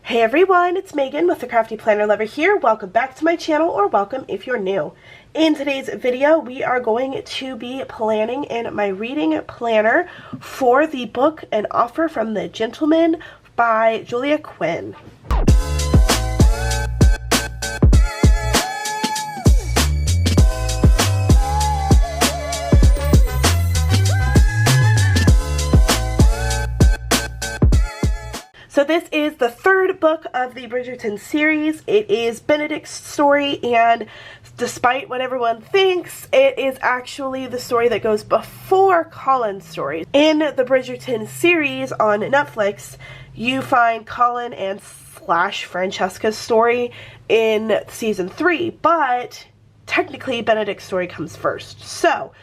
Hey everyone, it's Megan with the CraftyPlannerLovR here. Welcome back to my channel, or welcome if you're new. In today's video, we are going to be planning in my reading planner for the book An Offer from the Gentleman by Julia Quinn. So this is the third book of the Bridgerton series. It is Benedict's story, and despite what everyone thinks, it is actually the story that goes before Colin's story. In the Bridgerton series on Netflix, you find Colin and Francesca's story in season 3, but technically Benedict's story comes first. So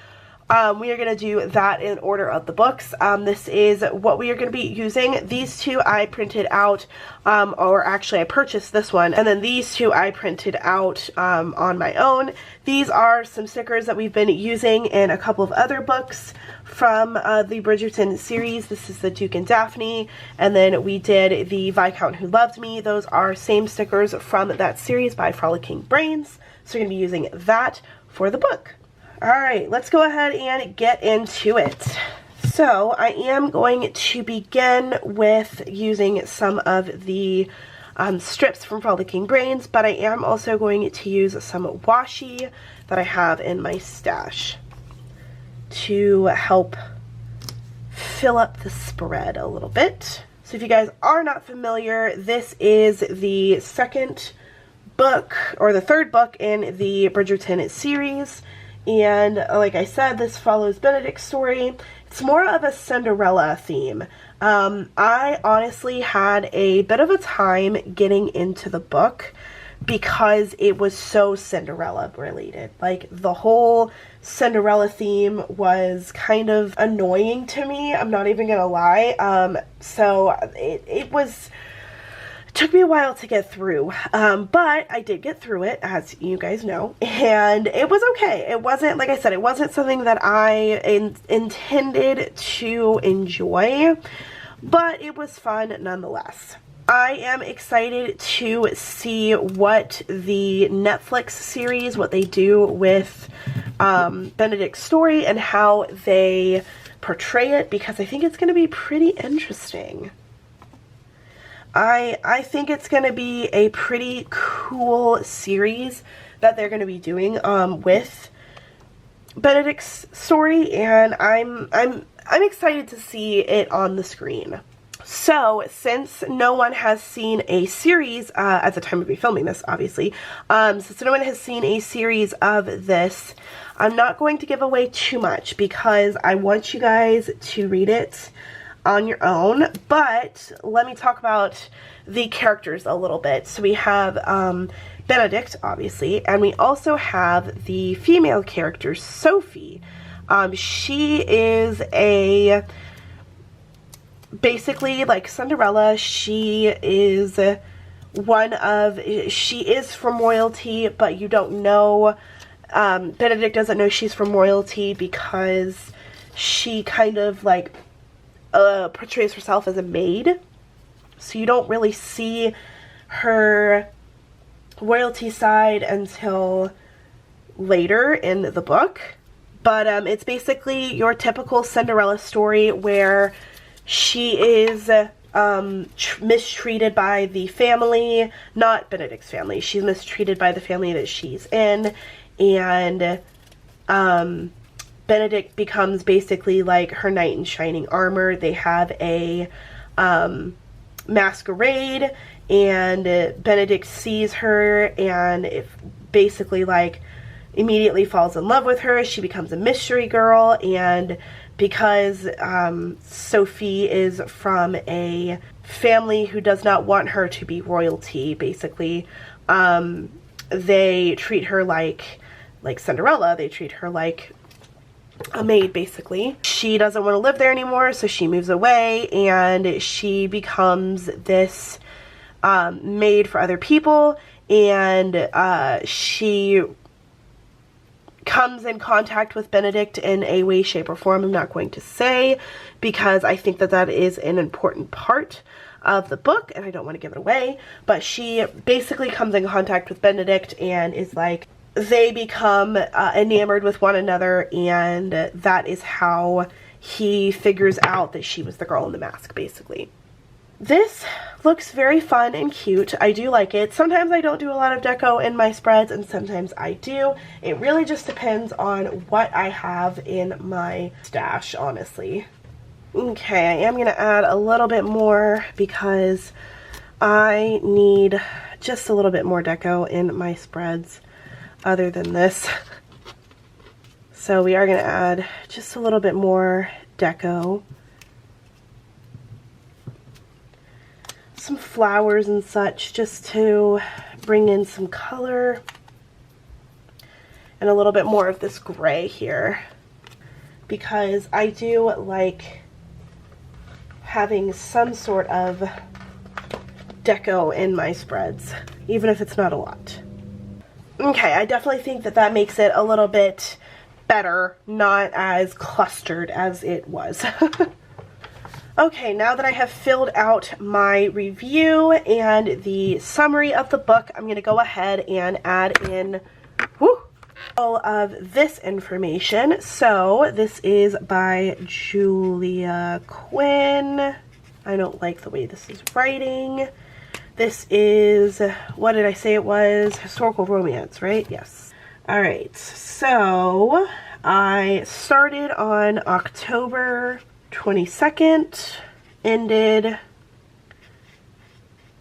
we are going to do that in order of the books. This is what we are going to be using. These two I printed out, or actually I purchased this one, and then these two I printed out on my own. These are some stickers that we've been using in a couple of other books from the Bridgerton series. This is the Duke and Daphne, and then we did the Viscount Who Loved Me. Those are same stickers from that series by FrolickingBrains. So we're going to be using that for the book. Alright, let's go ahead and get into it. So, I am going to begin with using some of the strips from FrolickingBrains, but I am also going to use some washi that I have in my stash to help fill up the spread a little bit. So if you guys are not familiar, this is the second book, or the third book in the Bridgerton series. And like I said, this follows Benedict's story. It's more of a Cinderella theme. I honestly had a bit of a time getting into the book because it was so Cinderella related. Like, the whole Cinderella theme was kind of annoying to me, I'm not even gonna lie. So it took me a while to get through, but I did get through it, as you guys know, and it was okay. It wasn't, like I said, it wasn't something that I intended to enjoy, but it was fun nonetheless. I am excited to see what the Netflix series, what they do with Benedict's story and how they portray it, because I think it's going to be pretty interesting. I think it's going to be a pretty cool series that they're going to be doing with Benedict's story, and I'm excited to see it on the screen. So, since no one has seen a series, at the time of me filming this, obviously, since no one has seen a series of this, I'm not going to give away too much because I want you guys to read it on your own, but let me talk about the characters a little bit. So we have Benedict, obviously, and we also have the female character, Sophie. She is basically like Cinderella. She is from royalty, but you don't know, Benedict doesn't know she's from royalty because she kind of like portrays herself as a maid, so you don't really see her royalty side until later in the book. But it's basically your typical Cinderella story where she is mistreated by the family, not Benedict's family. She's mistreated by the family that she's in, and Benedict becomes basically like her knight in shining armor. They have a masquerade, and Benedict sees her and basically like immediately falls in love with her. She becomes a mystery girl, and because Sophie is from a family who does not want her to be royalty, basically, they treat her like Cinderella. They treat her like a maid, basically. She doesn't want to live there anymore, so she moves away, and she becomes this maid for other people, and she comes in contact with Benedict in a way, shape, or form. I'm not going to say, because I think that that is an important part of the book, and I don't want to give it away, but she basically comes in contact with Benedict and is like, they become enamored with one another, and that is how he figures out that she was the girl in the mask, basically. This looks very fun and cute. I do like it. Sometimes I don't do a lot of deco in my spreads, and sometimes I do. It really just depends on what I have in my stash, honestly. Okay, I am going to add a little bit more because I need just a little bit more deco in my spreads other than this. So we are going to add just a little bit more deco. Some flowers and such just to bring in some color, and a little bit more of this gray here because I do like having some sort of deco in my spreads, even if it's not a lot. Okay, I definitely think that that makes it a little bit better, not as clustered as it was. Okay, now that I have filled out my review and the summary of the book, I'm going to go ahead and add in all of this information. So this is by Julia Quinn. I don't like the way this is writing. This is, what did I say it was? Historical romance, right? Yes. Alright, so I started on October 22nd, ended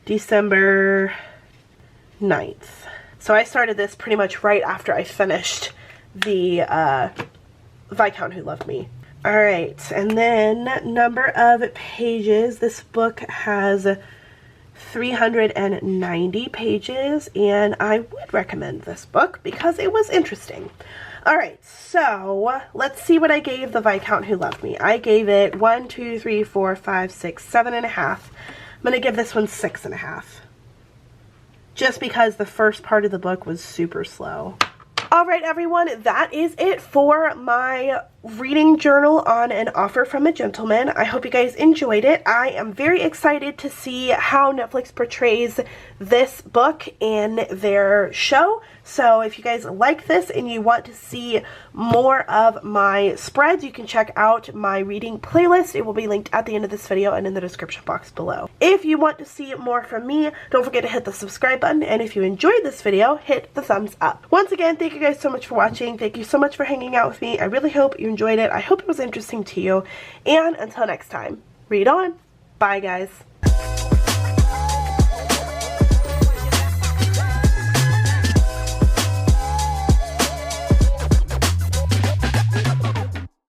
December 9th. So I started this pretty much right after I finished the Viscount Who Loved Me. Alright, and then number of pages. This book has 390 pages, and I would recommend this book because it was interesting. Alright, so let's see what I gave the Viscount Who Loved Me. I gave it 1, 2, 3, 4, 5, 6, 7.5. I'm going to give this one 6.5. Just because the first part of the book was super slow. Alright everyone, that is it for my reading journal on An Offer from a Gentleman. I hope you guys enjoyed it. I am very excited to see how Netflix portrays this book in their show. So if you guys like this and you want to see more of my spreads, you can check out my reading playlist. It will be linked at the end of this video and in the description box below. If you want to see more from me, don't forget to hit the subscribe button, and if you enjoyed this video, hit the thumbs up. Once again, thank you guys so much for watching. Thank you so much for hanging out with me. I really hope you enjoyed it. I hope it was interesting to you, and until next time, read on. Bye guys.